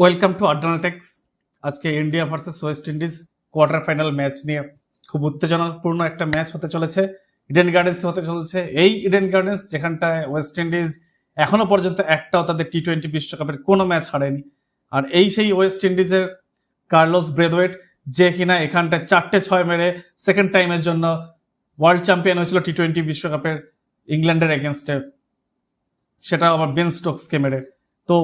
Welcome to আড্ডানাটেক্স। আজকে India versus West Indies quarter final match নিয়ে খুব উত্তেজনাপূর্ণ একটা ম্যাচ হতে চলেছে, ইডেন গার্ডেন্স হতে চলেছে। এই ইডেন গার্ডেন্স যেখানটায় ওয়েস্ট ইন্ডিজ এখনো পর্যন্ত একটাও তাদের টি-20 বিশ্বকাপের কোনো ম্যাচ হারেনি, আর এই সেই ওয়েস্ট ইন্ডিজের কার্লোস ব্রেথওয়েট যে কিনা এখানটায় 4-6 মেরে সেকেন্ড টাইমের জন্য ওয়ার্ল্ড চ্যাম্পিয়ন হয়েছিল টি-20 বিশ্বকাপের ইংল্যান্ডের এগেনস্টে, সেটা আবার বেন স্টোকসকে মেরে। তো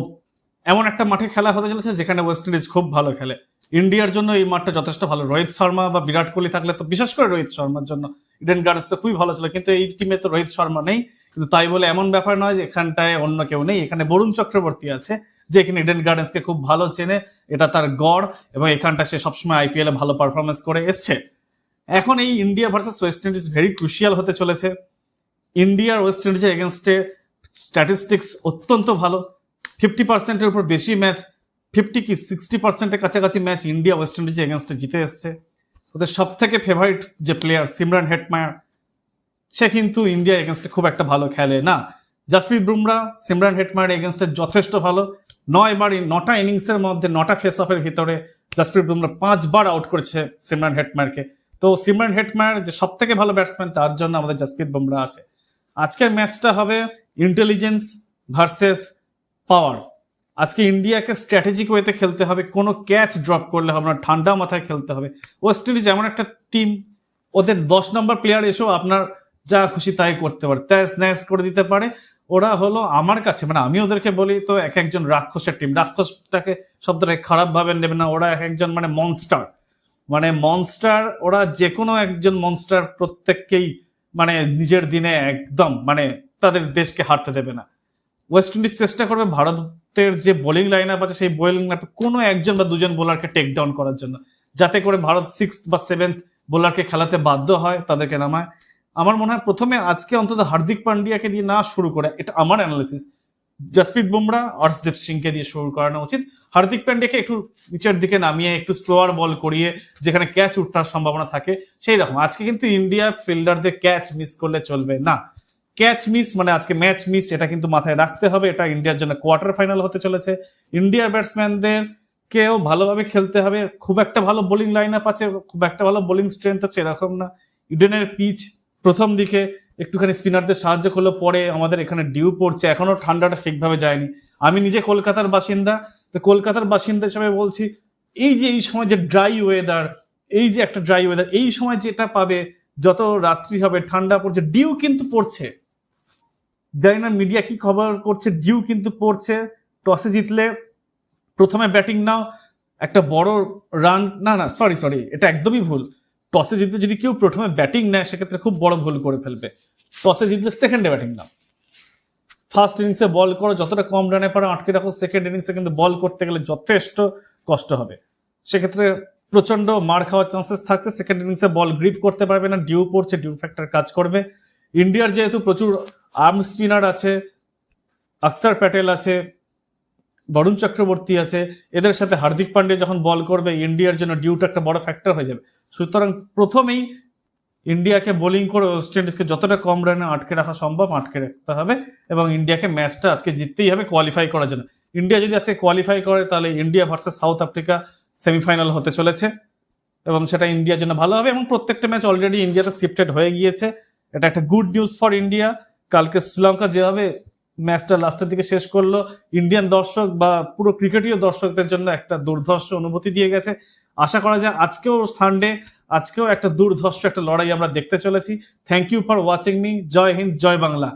এমন একটা মাঠে খেলা হতে চলেছে যেখানে ওয়েস্ট ইন্ডিজ খুব ভালো খেলে। ইন্ডিয়ার জন্য এই মাঠটা যথেষ্ট ভালো। রোহিত শর্মা বা বিরাট কোহলি থাকলে তো, বিশেষ করে রোহিত শর্মার জন্য ইডেন গার্ডেন্স তো খুবই ভালো ছিল, কিন্তু এই টিমে তো রোহিত শর্মা নেই। কিন্তু তাই বলে এমন ব্যাপার নয় যে এখানটায় অন্য কেউ নেই। এখানে বরুণ চক্রবর্তী আছে যে এখানে ইডেন গার্ডেন্সকে খুব ভালো চেনে, এটা তার গড়, এবং এখানটা সে সবসময় আইপিএল এ ভালো পারফরমেন্স করে এসছে। এখন এই India versus West Indies very crucial হতে চলেছে। ইন্ডিয়ার ওয়েস্ট ইন্ডিজের এগেনস্টে স্ট্যাটিস্টিক্স অত্যন্ত ভালো। 50%-এর উপর বেশি ম্যাচ, 60%-এর কাছাকাছি ম্যাচ ইন্ডিয়া ওয়েস্ট ইন্ডিজের এগেনস্টে জিতে এসছে। ওদের সব থেকে ফেভারিট যে প্লেয়ার সিমরান হেটমায়ার, সে কিন্তু ইন্ডিয়া এগেনস্টে খুব একটা ভালো খেলে না। জাসপ্রীত বুমরা সিমরান হেটমায়ার এগেনস্টে যথেষ্ট ভালো। 9টা ইনিংসের মধ্যে 9টা ফেস অফের ভিতরে জাসপ্রীত বুমরা 5 বার আউট করেছে সিমরান হেটমায়ারকে। তো সিমরান হেটমায়ার যে সব থেকে ভালো ব্যাটসম্যান, তার জন্য আমাদের জাসপ্রীত বুমরা আছে। আজকের ম্যাচটা হবে ইন্টেলিজেন্স ভার্সেস পাওয়ার। আজকে ইন্ডিয়াকে স্ট্র্যাটেজিক ওয়েতে খেলতে হবে, কোনো ক্যাচ ড্রপ করলে হবে না, ঠান্ডা মাথায় খেলতে হবে। ওয়েস্ট ইন্ডিজ এমন একটা টিম, ওদের 10 নম্বর প্লেয়ার এসেও আপনার যা খুশি তাই করতে পারে, ত্যাস ন্যাস করে দিতে পারে। ওরা হলো আমার কাছে, মানে আমি ওদেরকে বলি তো, এক একজন রাক্ষসের টিম। রাক্ষসটাকে শব্দটাকে খারাপ ভাবে নেবে না, ওরা এক একজন মানে মনস্টার। ওরা যে কোনো একজন মনস্টার প্রত্যেককেই মানে নিজের দিনে একদম মানে তাদের দেশকে হারতে দেবে না। ওয়েস্ট ইন্ডিজ চেষ্টা করবে ভারতের যে বোলিং লাইন আপ আছে সেই বোলিং লাইন আপে কোনো একজন বা দুজন বোলারকে টেক ডাউন করার জন্য, যাতে করে ভারত 6th বা 7th বোলারকে খেলাতে বাধ্য হয়, তাদেরকে নামায়। আমার মনে হয় প্রথমে আজকে অন্তত হার্দিক পান্ডিয়াকে দিয়ে না শুরু করে, এটা আমার অ্যানালিসিস, জাসপ্রীত বুমরা অর্শদীপ সিংকে দিয়ে শুরু করানো উচিত। হার্দিক পান্ডিয়াকে একটু নিচের দিকে নামিয়ে একটু স্লোয়ার বল করিয়ে যেখানে ক্যাচ উঠার সম্ভাবনা থাকে সেই রকম। আজকে কিন্তু ইন্ডিয়া ফিল্ডারদের ক্যাচ মিস করলে চলবে না। ক্যাচ মিস মানে আজকে ম্যাচ মিস, এটা কিন্তু মাথায় রাখতে হবে। এটা ইন্ডিয়ার জন্য কোয়ার্টার ফাইনাল হতে চলেছে। ইন্ডিয়ার ব্যাটসম্যানদের কেও ভালোভাবে খেলতে হবে। খুব একটা ভালো বোলিং লাইন আপ আছে, খুব একটা ভালো বোলিং স্ট্রেংথ আছে এরকম না। ইডেনের পিচ প্রথম দিকে একটুখানি স্পিনারদের সাহায্য করলো, পরে আমাদের এখানে ডিউ পড়ছে, এখনো ঠান্ডাটা ঠিকভাবে যায়নি। আমি নিজে কলকাতার বাসিন্দা, তো কলকাতার বাসিন্দা হিসেবে বলছি, এই সময় যে ড্রাই ওয়েদার, এই সময় যেটা পাবে, যত রাত্রি হবে ঠান্ডা পড়ছে, ডিউ কিন্তু পড়ছে। জানি না মিডিয়া কি খবর করছে, ডিউ কিন্তু পড়ছে। টসে জিতলে প্রথমে ব্যাটিং নাও, একটা বড় রান, না সরি, এটা একদমই ভুল। টসে জিতলে যদি কেউ প্রথমে ব্যাটিং নেয় সেক্ষেত্রে খুব বড় ভুল করে ফেলবে। টসে জিতলে সেকেন্ডে ব্যাটিং নাও, ফার্স্ট ইনিংসে বল করো, যতটা কম রানে পারো আটকে রাখো। সেকেন্ড ইনিংসে কিন্তু বল করতে গেলে যথেষ্ট কষ্ট হবে, সেক্ষেত্রে প্রচন্ড মার খাওয়ার চান্সেস থাকছে। সেকেন্ড ইনিংসে বল গ্রিপ করতে পারবে না, ডিউ পড়ছে, ডিউ ফ্যাক্টর কাজ করবে। ইন্ডিয়ার যেহেতু প্রচুর আর্ম স্পিনার আছে, অক্ষর প্যাটেল আছে, বরুণ চক্রবর্তী আছে, এদের সাথে হার্দিক পান্ডিয়া যখন বল করবে, ইন্ডিয়ার জন্য ডিউটা একটা বড় ফ্যাক্টর হয়ে যাবে। সুতরাং প্রথমেই ইন্ডিয়াকে বোলিং করে ওয়েস্ট ইন্ডিজকে যতটা কম রানে আটকে রাখা সম্ভব আটকে রাখতে হবে, এবং ইন্ডিয়াকে ম্যাচটা আজকে জিততেই হবে কোয়ালিফাই করার জন্য। ইন্ডিয়া যদি আজকে কোয়ালিফাই করে তাহলে India versus south Africa semifinal হতে চলেছে, এবং সেটা ইন্ডিয়ার জন্য ভালো হবে। এবং প্রত্যেকটা ম্যাচ অলরেডি ইন্ডিয়াতে শিফটেড হয়ে গিয়েছে, এটা একটা গুড নিউজ ফর ইন্ডিয়া। কালকে শ্রীলঙ্কা যেভাবে ম্যাচটা লাস্টের দিকে শেষ করলো, ইন্ডিয়ান দর্শক বা পুরো ক্রিকেটীয় দর্শকদের জন্য একটা দুর্ধর্ষ অনুভূতি দিয়ে গেছে। আশা করা যায় আজকেও সানডে, আজকেও একটা দুর্ধর্ষ একটা লড়াই আমরা দেখতে চলেছি। Thank you for watching me. জয় হিন্দ, জয় বাংলা।